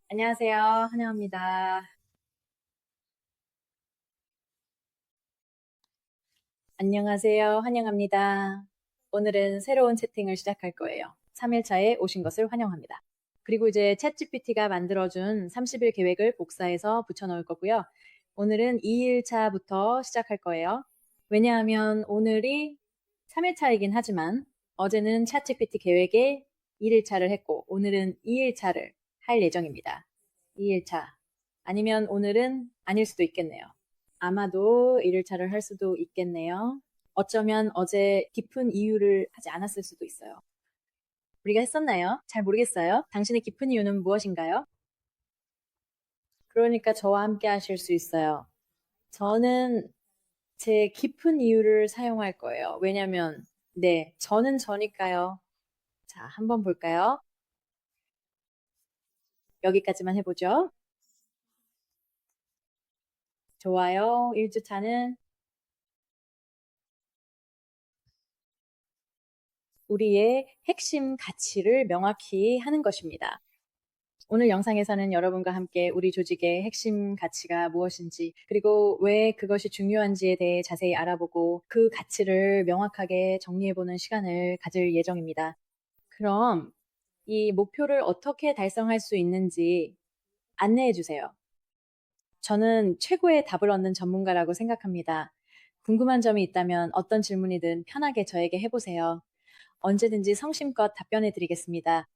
안녕하세요. 환영합니다. 안녕하세요. 환영합니다. 오늘은 새로운 채팅을 시작할 거예요. 3일차에 오신 것을 환영합니다. 그리고 이제 챗GPT가 만들어준 30일 계획을 복사해서 붙여넣을 거고요. 오늘은 2일차부터 시작할 거예요. 왜냐하면 오늘이 3일차이긴 하지만 어제는 챗GPT 계획에 1일차를 했고 오늘은 2일차를 할 예정입니다. 2일차. 아니면 오늘은 아닐 수도 있겠네요. 아마도 1일차를 할 수도 있겠네요. 어쩌면 어제 깊은 이유를 하지 않았을 수도 있어요. 우리가 했었나요? 잘 모르겠어요. 당신의 깊은 이유는 무엇인가요? 그러니까 저와 함께 하실 수 있어요. 저는 제 깊은 이유를 사용할 거예요. 왜냐면, 네, 저는 저니까요. 자, 한번 볼까요? 여기까지만 해보죠. 좋아요. 1주차는 우리의 핵심 가치를 명확히 하는 것입니다. 오늘 영상에서는 여러분과 함께 우리 조직의 핵심 가치가 무엇인지, 그리고 왜 그것이 중요한지에 대해 자세히 알아보고 그 가치를 명확하게 정리해보는 시간을 가질 예정입니다. 그럼 이 목표를 어떻게 달성할 수 있는지 안내해 주세요. 저는 최고의 답을 얻는 전문가라고 생각합니다. 궁금한 점이 있다면 어떤 질문이든 편하게 저에게 해보세요. 언제든지 성심껏 답변해 드리겠습니다.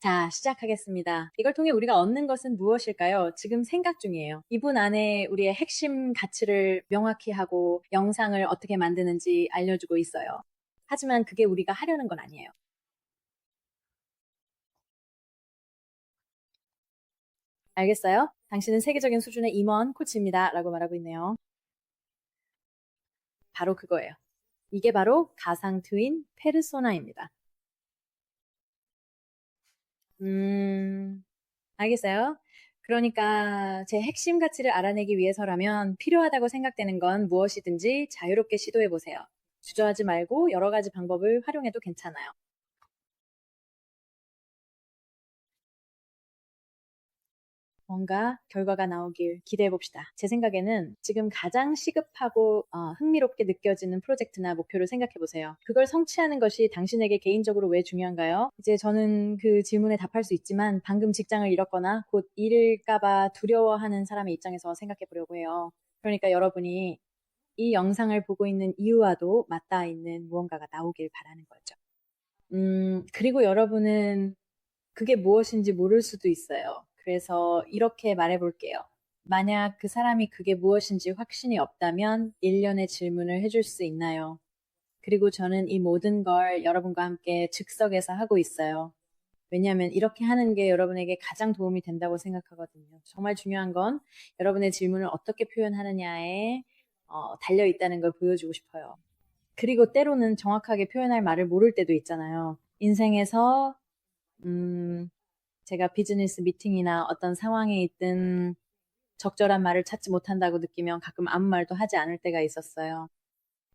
자, 시작하겠습니다. 이걸 통해 우리가 얻는 것은 무엇일까요? 지금 생각 중이에요. 이분 안에 우리의 핵심 가치를 명확히 하고 영상을 어떻게 만드는지 알려주고 있어요. 하지만 그게 우리가 하려는 건 아니에요. 알겠어요? 당신은 세계적인 수준의 임원, 코치입니다. 라고 말하고 있네요. 바로 그거예요. 이게 바로 가상 트윈 페르소나입니다. 음, 알겠어요. 그러니까 제 핵심 가치를 알아내기 위해서라면 필요하다고 생각되는 건 무엇이든지 자유롭게 시도해 보세요. 주저하지 말고 여러 가지 방법을 활용해도 괜찮아요. 뭔가 결과가 나오길 기대해 봅시다. 제 생각에는 지금 가장 시급하고 흥미롭게 느껴지는 프로젝트나 목표를 생각해 보세요. 그걸 성취하는 것이 당신에게 개인적으로 왜 중요한가요? 이제 저는 그 질문에 답할 수 있지만 방금 직장을 잃었거나 곧 잃을까봐 두려워하는 사람의 입장에서 생각해 보려고 해요. 그러니까 여러분이 이 영상을 보고 있는 이유와도 맞닿아 있는 무언가가 나오길 바라는 거죠. 그리고 여러분은 그게 무엇인지 모를 수도 있어요. 그래서 이렇게 말해 볼게요. 만약 그 사람이 그게 무엇인지 확신이 없다면 일련의 질문을 해줄 수 있나요? 그리고 저는 이 모든 걸 여러분과 함께 즉석에서 하고 있어요. 왜냐하면 이렇게 하는 게 여러분에게 가장 도움이 된다고 생각하거든요. 정말 중요한 건 여러분의 질문을 어떻게 표현하느냐에 달려 있다는 걸 보여주고 싶어요. 그리고 때로는 정확하게 표현할 말을 모를 때도 있잖아요. 인생에서 음, 제가 비즈니스 미팅이나 어떤 상황에 있든 적절한 말을 찾지 못한다고 느끼면 가끔 아무 말도 하지 않을 때가 있었어요.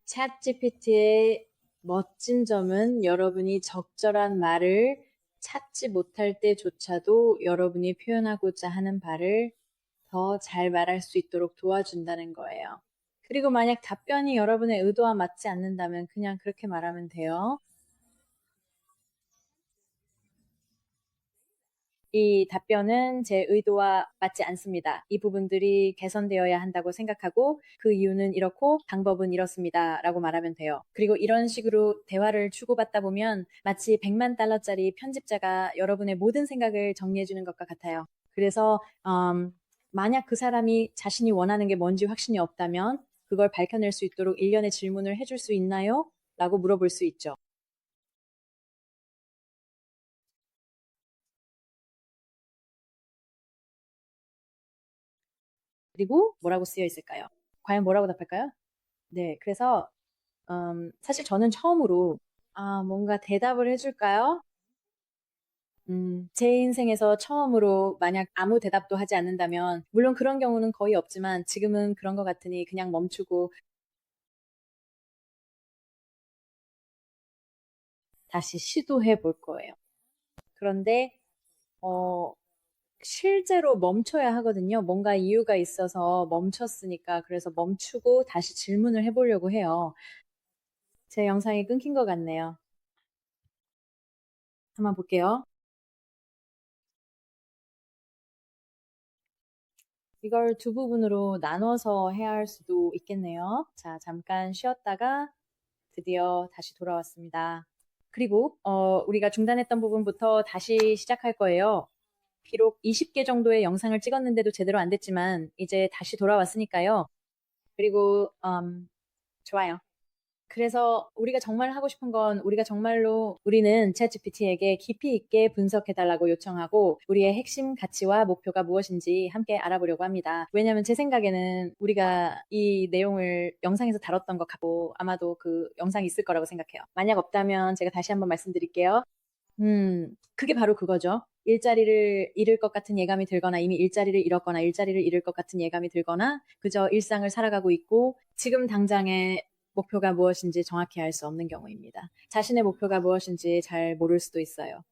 챗 GPT의 멋진 점은 여러분이 적절한 말을 찾지 못할 때조차도 여러분이 표현하고자 하는 바를 더 잘 말할 수 있도록 도와준다는 거예요. 그리고 만약 답변이 여러분의 의도와 맞지 않는다면 그냥 그렇게 말하면 돼요. 이 답변은 제 의도와 맞지 않습니다. 이 부분들이 개선되어야 한다고 생각하고 그 이유는 이렇고 방법은 이렇습니다. 라고 말하면 돼요. 그리고 이런 식으로 대화를 주고받다 보면 마치 100만 달러짜리 편집자가 여러분의 모든 생각을 정리해 주는 것과 같아요. 그래서 만약 그 사람이 자신이 원하는 게 뭔지 확신이 없다면 그걸 밝혀낼 수 있도록 일련의 질문을 해줄 수 있나요? 라고 물어볼 수 있죠. 그리고 뭐라고 쓰여 있을까요? 과연 뭐라고 답할까요? 네, 그래서 사실 저는 처음으로 뭔가 대답을 해줄까요? 제 인생에서 처음으로 만약 아무 대답도 하지 않는다면, 물론 그런 경우는 거의 없지만 지금은 그런 것 같으니 그냥 멈추고 다시 시도해 볼 거예요. 그런데, 어, 실제로 멈춰야 하거든요. 뭔가 이유가 있어서 멈췄으니까. 그래서 멈추고 다시 질문을 해보려고 해요. 제 영상이 끊긴 것 같네요. 한번 볼게요. 이걸 두 부분으로 나눠서 해야 할 수도 있겠네요. 자, 잠깐 쉬었다가 드디어 다시 돌아왔습니다. 그리고 우리가 중단했던 부분부터 다시 시작할 거예요. 비록 20개 정도의 영상을 찍었는데도 제대로 안 됐지만 이제 다시 돌아왔으니까요. 그리고 좋아요. 그래서 우리가 정말 하고 싶은 건 우리가 정말로 우리는 챗GPT에게 깊이 있게 분석해달라고 요청하고 우리의 핵심 가치와 목표가 무엇인지 함께 알아보려고 합니다. 왜냐하면 제 생각에는 우리가 이 내용을 영상에서 다뤘던 것 같고 아마도 그 영상이 있을 거라고 생각해요. 만약 없다면 제가 다시 한번 말씀드릴게요. 그게 바로 그거죠. 일자리를 잃을 것 같은 예감이 들거나 이미 일자리를 잃었거나 일자리를 잃을 것 같은 예감이 들거나 그저 일상을 살아가고 있고 지금 당장의 목표가 무엇인지 정확히 알 수 없는 경우입니다. 자신의 목표가 무엇인지 잘 모를 수도 있어요.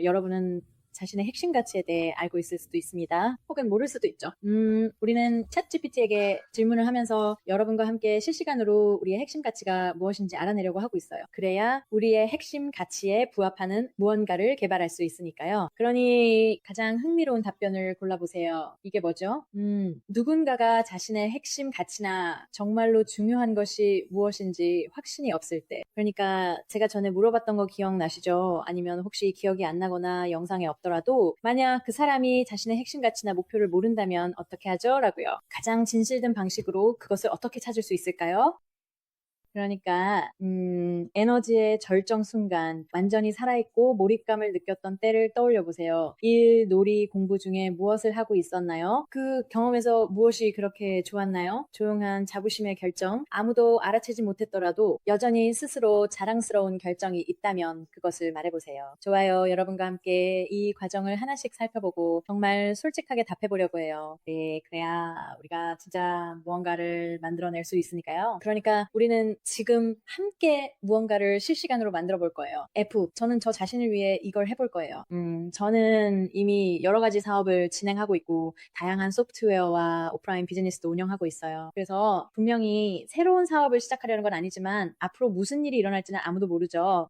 여러분은 자신의 핵심 가치에 대해 알고 있을 수도 있습니다. 혹은 모를 수도 있죠. 우리는 챗GPT에게 질문을 하면서 여러분과 함께 실시간으로 우리의 핵심 가치가 무엇인지 알아내려고 하고 있어요. 그래야 우리의 핵심 가치에 부합하는 무언가를 개발할 수 있으니까요. 그러니 가장 흥미로운 답변을 골라보세요. 이게 뭐죠? 누군가가 자신의 핵심 가치나 정말로 중요한 것이 무엇인지 확신이 없을 때. 그러니까 제가 전에 물어봤던 거 기억나시죠? 아니면 혹시 기억이 안 나거나 영상에 없더라도 만약 그 사람이 자신의 핵심 가치나 목표를 모른다면 어떻게 하죠? 라고요. 가장 진실된 방식으로 그것을 어떻게 찾을 수 있을까요? 그러니까 에너지의 절정 순간 완전히 살아있고 몰입감을 느꼈던 때를 떠올려 보세요. 일, 놀이, 공부 중에 무엇을 하고 있었나요? 그 경험에서 무엇이 그렇게 좋았나요? 조용한 자부심의 결정, 아무도 알아채지 못했더라도 여전히 스스로 자랑스러운 결정이 있다면 그것을 말해보세요. 좋아요. 여러분과 함께 이 과정을 하나씩 살펴보고 정말 솔직하게 답해보려고 해요. 네, 그래야 우리가 진짜 무언가를 만들어낼 수 있으니까요. 그러니까 우리는 지금 함께 무언가를 실시간으로 만들어 볼 거예요. 저는 저 자신을 위해 이걸 해볼 거예요. 저는 이미 여러 가지 사업을 진행하고 있고, 다양한 소프트웨어와 오프라인 비즈니스도 운영하고 있어요. 그래서 분명히 새로운 사업을 시작하려는 건 아니지만, 앞으로 무슨 일이 일어날지는 아무도 모르죠.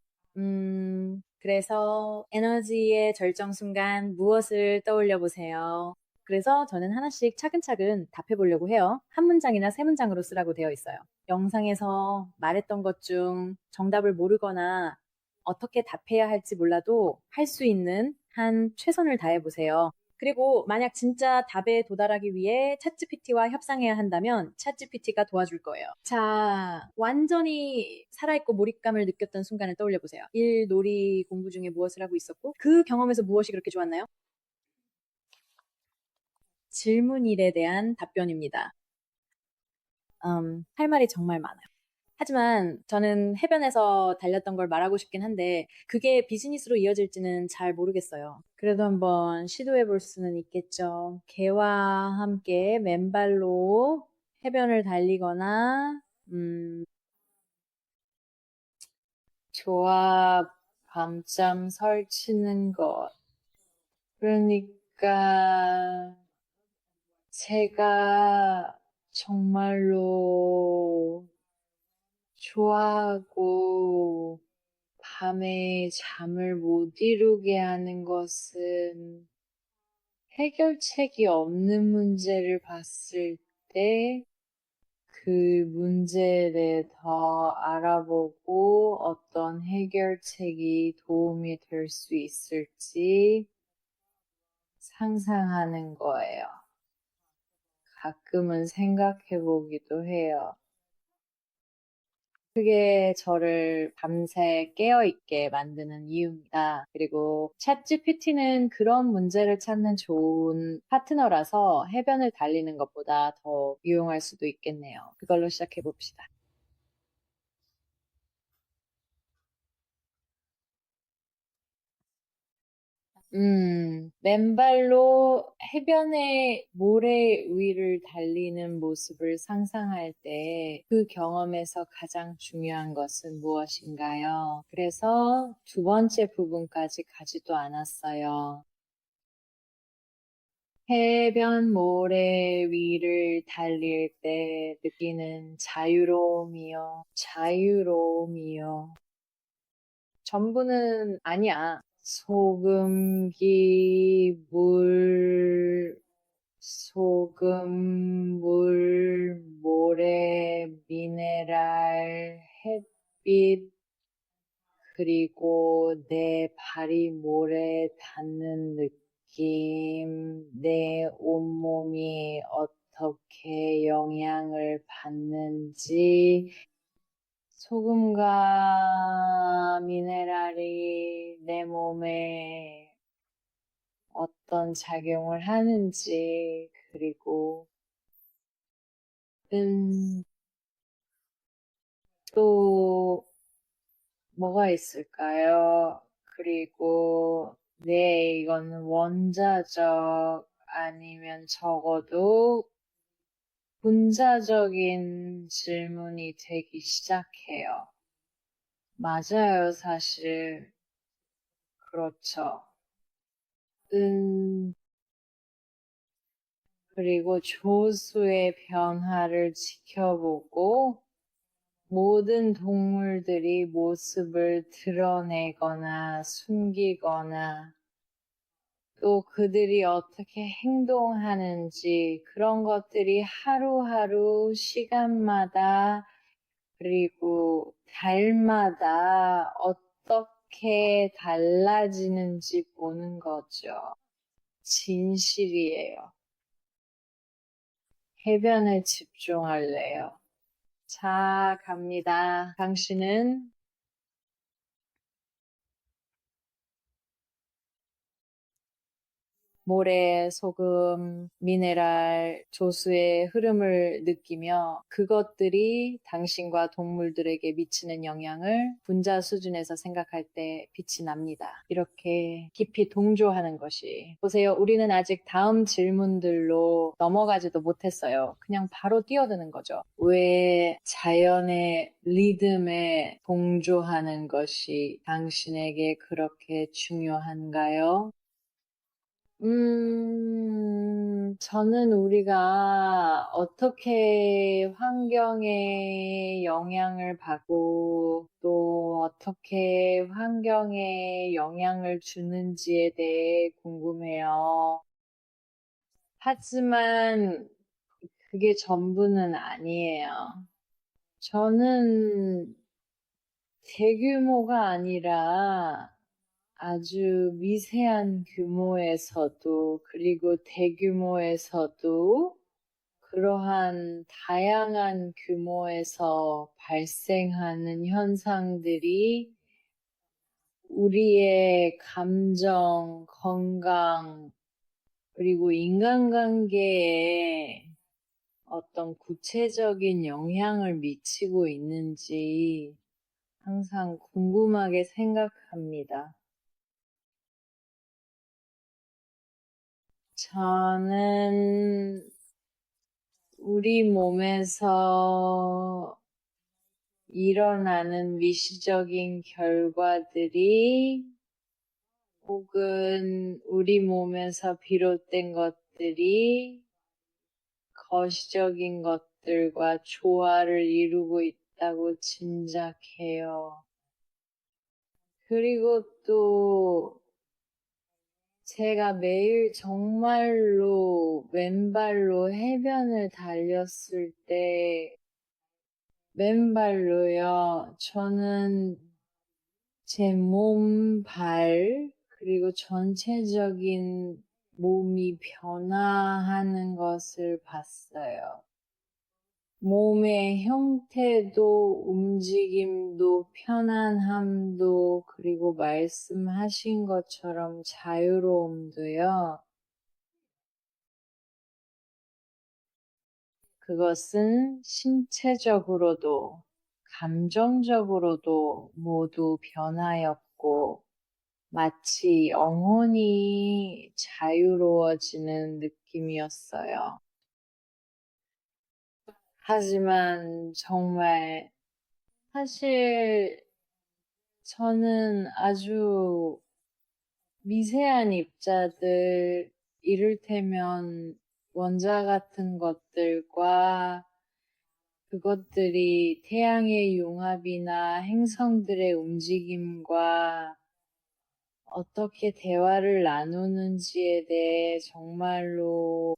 그래서 에너지의 절정 순간 무엇을 떠올려 보세요. 그래서 저는 하나씩 차근차근 답해 보려고 해요. 한 문장이나 세 문장으로 쓰라고 되어 있어요. 영상에서 말했던 것 중 정답을 모르거나 어떻게 답해야 할지 몰라도 할 수 있는 한 최선을 다해 보세요. 그리고 만약 진짜 답에 도달하기 위해 챗GPT와 협상해야 한다면 챗GPT가 도와줄 거예요. 자, 완전히 살아있고 몰입감을 느꼈던 순간을 떠올려 보세요. 일, 놀이, 공부 중에 무엇을 하고 있었고 그 경험에서 무엇이 그렇게 좋았나요? 질문일에 대한 답변입니다. 할 말이 정말 많아요. 하지만 저는 해변에서 달렸던 걸 말하고 싶긴 한데 그게 비즈니스로 이어질지는 잘 모르겠어요. 그래도 한번 시도해 볼 수는 있겠죠. 개와 함께 맨발로 해변을 달리거나 조합 밤잠 설치는 것. 그러니까 제가 정말로 좋아하고 밤에 잠을 못 이루게 하는 것은 해결책이 없는 문제를 봤을 때 그 문제를 더 알아보고 어떤 해결책이 도움이 될 수 있을지 상상하는 거예요. 가끔은 생각해 보기도 해요. 그게 저를 밤새 깨어있게 만드는 이유입니다. 그리고 챗GPT는 그런 문제를 찾는 좋은 파트너라서 해변을 달리는 것보다 더 유용할 수도 있겠네요. 그걸로 시작해 봅시다. 맨발로 해변의 모래 위를 달리는 모습을 상상할 때 그 경험에서 가장 중요한 것은 무엇인가요? 그래서 두 번째 부분까지 가지도 않았어요. 해변 모래 위를 달릴 때 느끼는 자유로움이요. 자유로움이요. 전부는 아니야. 소금, 물, 모래, 미네랄, 햇빛, 그리고 내 발이 모래에 닿는 느낌, 내 온몸이 어떻게 영향을 받는지, 소금과 미네랄이 내 몸에 어떤 작용을 하는지, 그리고, 또, 뭐가 있을까요? 그리고, 네, 이거는 원자적 아니면 적어도 분자적인 질문이 되기 시작해요. 맞아요, 사실. 그렇죠. 그리고 조수의 변화를 지켜보고 모든 동물들이 모습을 드러내거나 숨기거나 또 그들이 어떻게 행동하는지 그런 것들이 하루하루 시간마다 그리고 달마다 어떻게 달라지는지 보는 거죠. 진실이에요. 해변에 집중할래요. 자, 갑니다. 당신은 모래, 소금, 미네랄, 조수의 흐름을 느끼며 그것들이 당신과 동물들에게 미치는 영향을 분자 수준에서 생각할 때 빛이 납니다. 이렇게 깊이 동조하는 것이. 보세요. 우리는 아직 다음 질문들로 넘어가지도 못했어요. 그냥 바로 뛰어드는 거죠. 왜 자연의 리듬에 동조하는 것이 당신에게 그렇게 중요한가요? 저는 우리가 어떻게 환경에 영향을 받고 또 어떻게 환경에 영향을 주는지에 대해 궁금해요. 하지만 그게 전부는 아니에요. 저는 대규모가 아니라 아주 미세한 규모에서도 그리고 대규모에서도 그러한 다양한 규모에서 발생하는 현상들이 우리의 감정, 건강, 그리고 인간관계에 어떤 구체적인 영향을 미치고 있는지 항상 궁금하게 생각합니다. 저는 우리 몸에서 일어나는 미시적인 결과들이 혹은 우리 몸에서 비롯된 것들이 거시적인 것들과 조화를 이루고 있다고 짐작해요. 그리고 또 제가 매일 정말로 맨발로 해변을 달렸을 때 맨발로요. 저는 제 몸, 발, 그리고 전체적인 몸이 변화하는 것을 봤어요. 몸의 형태도, 움직임도, 편안함도, 그리고 말씀하신 것처럼 자유로움도요. 그것은 신체적으로도, 감정적으로도 모두 변화였고, 마치 영혼이 자유로워지는 느낌이었어요. 하지만 정말 사실 저는 아주 미세한 입자들, 이를테면 원자 같은 것들과 그것들이 태양의 융합이나 행성들의 움직임과 어떻게 대화를 나누는지에 대해 정말로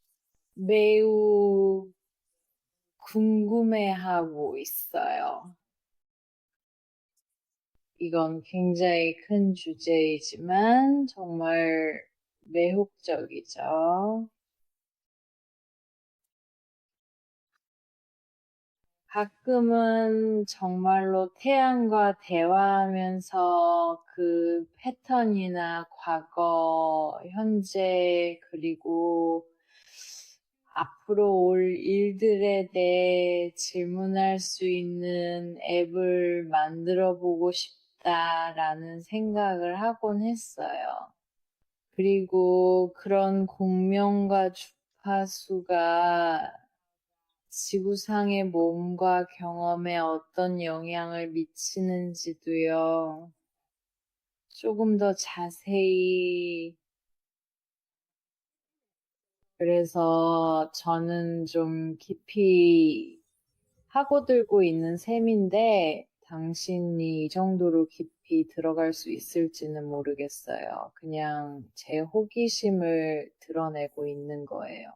매우 궁금해하고 있어요. 이건 굉장히 큰 주제이지만 정말 매혹적이죠. 가끔은 정말로 태양과 대화하면서 그 패턴이나 과거, 현재, 그리고 앞으로 올 일들에 대해 질문할 수 있는 앱을 만들어 보고 싶다라는 생각을 하곤 했어요. 그리고 그런 공명과 주파수가 지구상의 몸과 경험에 어떤 영향을 미치는지도요, 조금 더 자세히, 그래서 저는 좀 깊이 파고들고 있는 셈인데, 당신이 이 정도로 깊이 들어갈 수 있을지는 모르겠어요. 그냥 제 호기심을 드러내고 있는 거예요.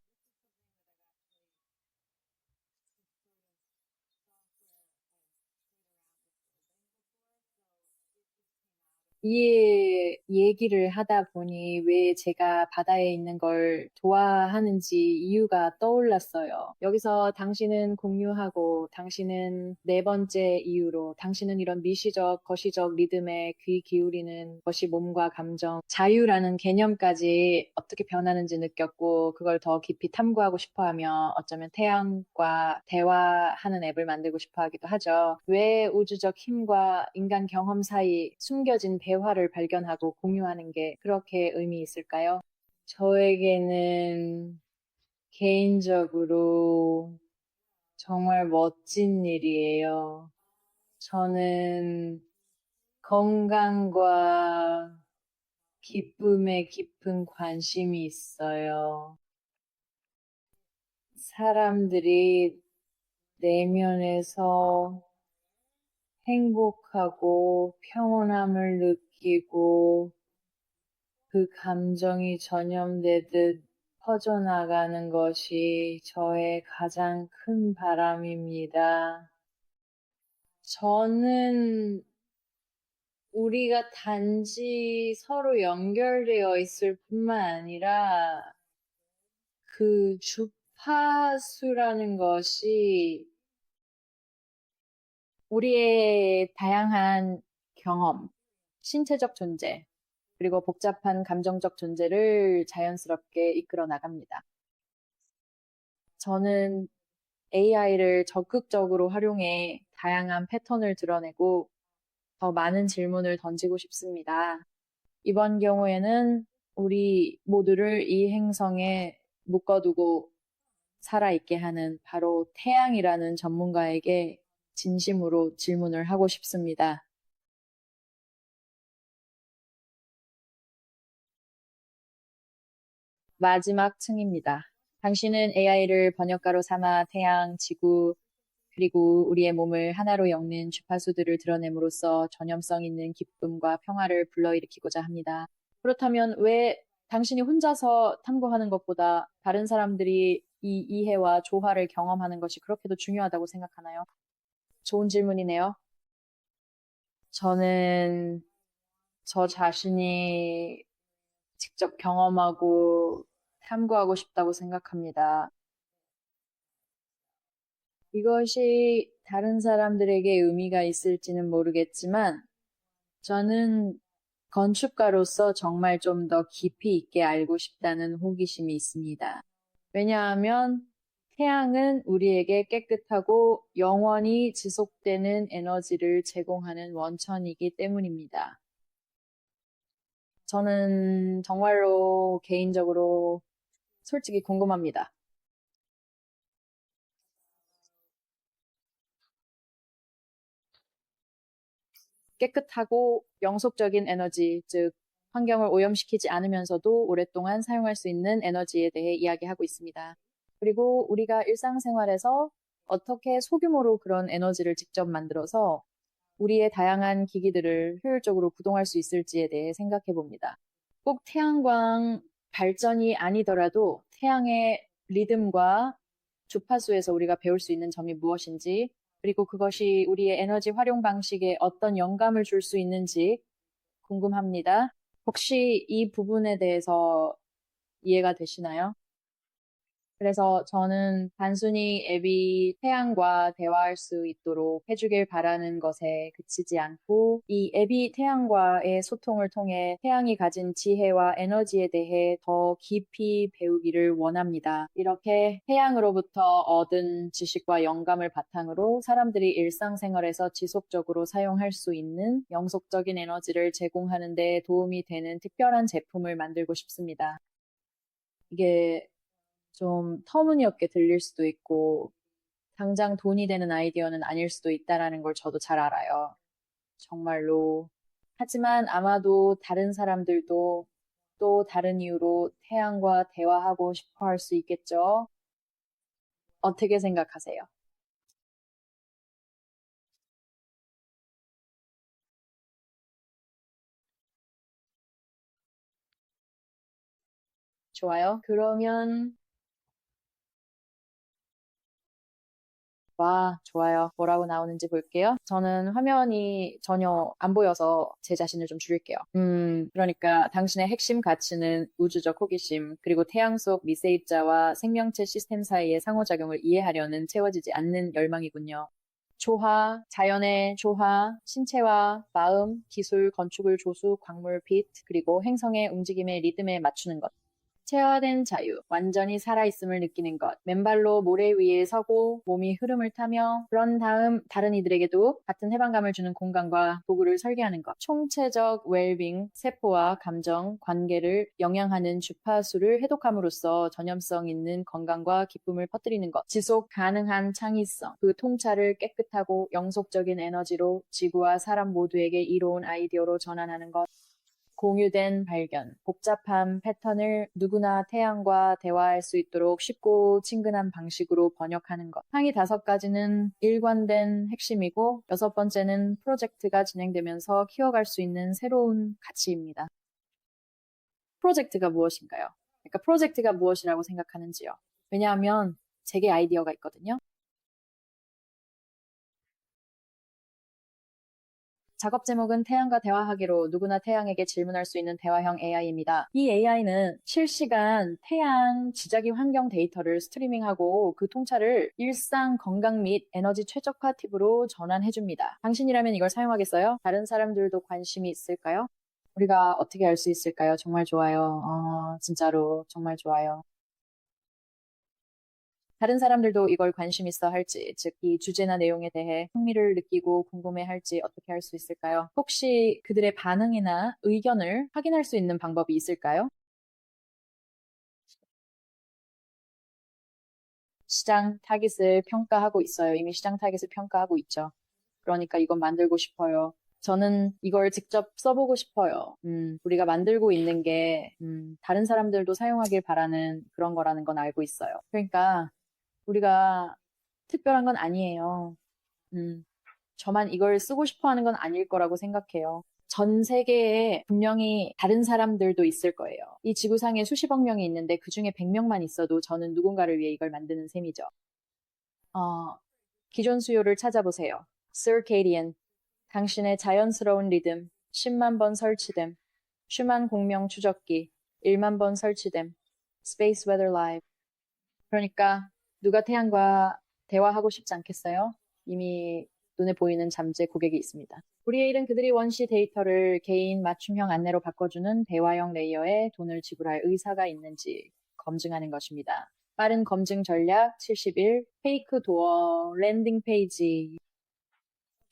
이 얘기를 하다 보니 왜 제가 바다에 있는 걸 좋아하는지 이유가 떠올랐어요. 여기서 당신은 공유하고, 당신은 네 번째 이유로, 당신은 이런 미시적, 거시적 리듬에 귀 기울이는 것이 몸과 감정, 자유라는 개념까지 어떻게 변하는지 느꼈고, 그걸 더 깊이 탐구하고 싶어 하며 어쩌면 태양과 대화하는 앱을 만들고 싶어 하기도 하죠. 왜 우주적 힘과 인간 경험 사이 숨겨진 대화를 발견하고 공유하는 게 그렇게 의미 있을까요? 저에게는 개인적으로 정말 멋진 일이에요. 저는 건강과 기쁨에 깊은 관심이 있어요. 사람들이 내면에서 행복하고 평온함을 느끼고 그 감정이 전염되듯 퍼져나가는 것이 저의 가장 큰 바람입니다. 저는 우리가 단지 서로 연결되어 있을 뿐만 아니라 그 주파수라는 것이 우리의 다양한 경험, 신체적 존재, 그리고 복잡한 감정적 존재를 자연스럽게 이끌어 나갑니다. 저는 AI를 적극적으로 활용해 다양한 패턴을 드러내고 더 많은 질문을 던지고 싶습니다. 이번 경우에는 우리 모두를 이 행성에 묶어두고 살아있게 하는 바로 태양이라는 전문가에게 진심으로 질문을 하고 싶습니다. 마지막 층입니다. 당신은 AI를 번역가로 삼아 태양, 지구, 그리고 우리의 몸을 하나로 엮는 주파수들을 드러냄으로써 전염성 있는 기쁨과 평화를 불러일으키고자 합니다. 그렇다면 왜 당신이 혼자서 탐구하는 것보다 다른 사람들이 이 이해와 조화를 경험하는 것이 그렇게도 중요하다고 생각하나요? 좋은 질문이네요. 저는 저 자신이 직접 경험하고 탐구하고 싶다고 생각합니다. 이것이 다른 사람들에게 의미가 있을지는 모르겠지만, 저는 건축가로서 정말 좀 더 깊이 있게 알고 싶다는 호기심이 있습니다. 왜냐하면 태양은 우리에게 깨끗하고 영원히 지속되는 에너지를 제공하는 원천이기 때문입니다. 저는 정말로 개인적으로 솔직히 궁금합니다. 깨끗하고 영속적인 에너지, 즉 환경을 오염시키지 않으면서도 오랫동안 사용할 수 있는 에너지에 대해 이야기하고 있습니다. 그리고 우리가 일상생활에서 어떻게 소규모로 그런 에너지를 직접 만들어서 우리의 다양한 기기들을 효율적으로 구동할 수 있을지에 대해 생각해 봅니다. 꼭 태양광 발전이 아니더라도 태양의 리듬과 주파수에서 우리가 배울 수 있는 점이 무엇인지, 그리고 그것이 우리의 에너지 활용 방식에 어떤 영감을 줄 수 있는지 궁금합니다. 혹시 이 부분에 대해서 이해가 되시나요? 그래서 저는 단순히 앱이 태양과 대화할 수 있도록 해주길 바라는 것에 그치지 않고 이 앱이 태양과의 소통을 통해 태양이 가진 지혜와 에너지에 대해 더 깊이 배우기를 원합니다. 이렇게 태양으로부터 얻은 지식과 영감을 바탕으로 사람들이 일상생활에서 지속적으로 사용할 수 있는 영속적인 에너지를 제공하는 데 도움이 되는 특별한 제품을 만들고 싶습니다. 이게 좀 터무니없게 들릴 수도 있고, 당장 돈이 되는 아이디어는 아닐 수도 있다라는 걸 저도 잘 알아요. 정말로. 하지만 아마도 다른 사람들도 또 다른 이유로 태양과 대화하고 싶어 할 수 있겠죠? 어떻게 생각하세요? 좋아요. 그러면, 와, 좋아요. 뭐라고 나오는지 볼게요. 저는 화면이 전혀 안 보여서 제 자신을 좀 줄일게요. 그러니까 당신의 핵심 가치는 우주적 호기심, 그리고 태양 속 미세입자와 생명체 시스템 사이의 상호작용을 이해하려는 채워지지 않는 열망이군요. 조화, 자연의 조화, 신체와 마음, 기술, 건축을 조수, 광물, 빛, 그리고 행성의 움직임의 리듬에 맞추는 것. 체화된 자유, 완전히 살아있음을 느끼는 것, 맨발로 모래 위에 서고 몸이 흐름을 타며 그런 다음 다른 이들에게도 같은 해방감을 주는 공간과 도구를 설계하는 것, 총체적 웰빙, 세포와 감정, 관계를 영향하는 주파수를 해독함으로써 전염성 있는 건강과 기쁨을 퍼뜨리는 것, 지속 가능한 창의성, 그 통찰을 깨끗하고 영속적인 에너지로 지구와 사람 모두에게 이로운 아이디어로 전환하는 것, 공유된 발견, 복잡한 패턴을 누구나 태양과 대화할 수 있도록 쉽고 친근한 방식으로 번역하는 것. 항이 5가지는 일관된 핵심이고 6번째는 프로젝트가 진행되면서 키워갈 수 있는 새로운 가치입니다. 프로젝트가 무엇인가요? 그러니까 프로젝트가 무엇이라고 생각하는지요? 왜냐하면 제게 아이디어가 있거든요. 작업 제목은 태양과 대화하기로 누구나 태양에게 질문할 수 있는 대화형 AI입니다. 이 AI는 실시간 태양 지자기 환경 데이터를 스트리밍하고 그 통찰을 일상 건강 및 에너지 최적화 팁으로 전환해줍니다. 당신이라면 이걸 사용하겠어요? 다른 사람들도 관심이 있을까요? 우리가 어떻게 알 수 있을까요? 정말 좋아요. 진짜로 정말 좋아요. 다른 사람들도 이걸 관심 있어 할지, 즉, 이 주제나 내용에 대해 흥미를 느끼고 궁금해 할지 어떻게 할 수 있을까요? 혹시 그들의 반응이나 의견을 확인할 수 있는 방법이 있을까요? 시장 타깃을 평가하고 있어요. 이미 시장 타깃을 평가하고 있죠. 그러니까 이건 만들고 싶어요. 저는 이걸 직접 써보고 싶어요. 우리가 만들고 있는 게, 다른 사람들도 사용하길 바라는 그런 거라는 건 알고 있어요. 그러니까 우리가 특별한 건 아니에요. 음, 저만 이걸 쓰고 싶어 하는 건 아닐 거라고 생각해요. 전 세계에 분명히 다른 사람들도 있을 거예요. 이 지구상에 수십억 명이 있는데 그중에 100명만 있어도 저는 누군가를 위해 이걸 만드는 셈이죠. 어, 기존 수요를 찾아보세요. Circadian, 당신의 자연스러운 리듬, 10만 번 설치됨, 슈만 공명 추적기, 1만 번 설치됨, Space Weather Live. 그러니까 누가 태양과 대화하고 싶지 않겠어요? 이미 눈에 보이는 잠재 고객이 있습니다. 우리의 일은 그들이 원시 데이터를 개인 맞춤형 안내로 바꿔주는 대화형 레이어에 돈을 지불할 의사가 있는지 검증하는 것입니다. 빠른 검증 전략 71, 페이크 도어 랜딩 페이지.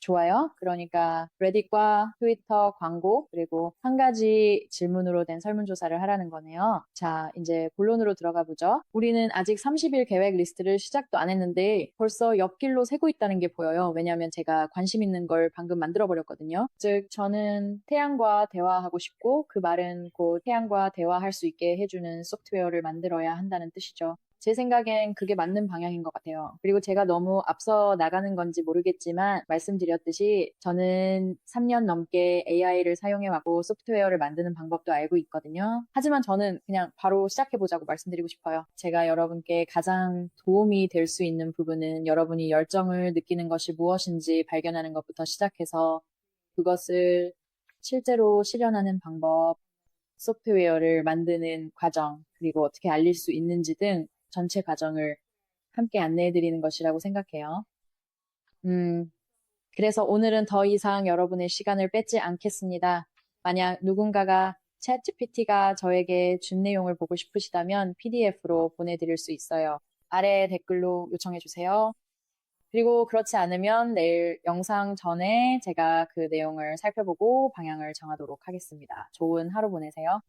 좋아요. 그러니까 레딧과 트위터 광고 그리고 한 가지 질문으로 된 설문조사를 하라는 거네요. 자, 이제 본론으로 들어가 보죠. 우리는 아직 30일 계획 리스트를 시작도 안 했는데 벌써 옆길로 새고 있다는 게 보여요. 왜냐하면 제가 관심 있는 걸 방금 만들어 버렸거든요. 즉, 저는 태양과 대화하고 싶고 그 말은 곧 태양과 대화할 수 있게 해주는 소프트웨어를 만들어야 한다는 뜻이죠. 제 생각엔 그게 맞는 방향인 것 같아요. 그리고 제가 너무 앞서 나가는 건지 모르겠지만 말씀드렸듯이 저는 3년 넘게 AI를 사용해왔고 소프트웨어를 만드는 방법도 알고 있거든요. 하지만 저는 그냥 바로 시작해보자고 말씀드리고 싶어요. 제가 여러분께 가장 도움이 될 수 있는 부분은 여러분이 열정을 느끼는 것이 무엇인지 발견하는 것부터 시작해서 그것을 실제로 실현하는 방법, 소프트웨어를 만드는 과정, 그리고 어떻게 알릴 수 있는지 등 전체 과정을 함께 안내해드리는 것이라고 생각해요. 그래서 오늘은 더 이상 여러분의 시간을 뺏지 않겠습니다. 만약 누군가가 챗GPT가 저에게 준 내용을 보고 싶으시다면 PDF로 보내드릴 수 있어요. 아래 댓글로 요청해주세요. 그리고 그렇지 않으면 내일 영상 전에 제가 그 내용을 살펴보고 방향을 정하도록 하겠습니다. 좋은 하루 보내세요.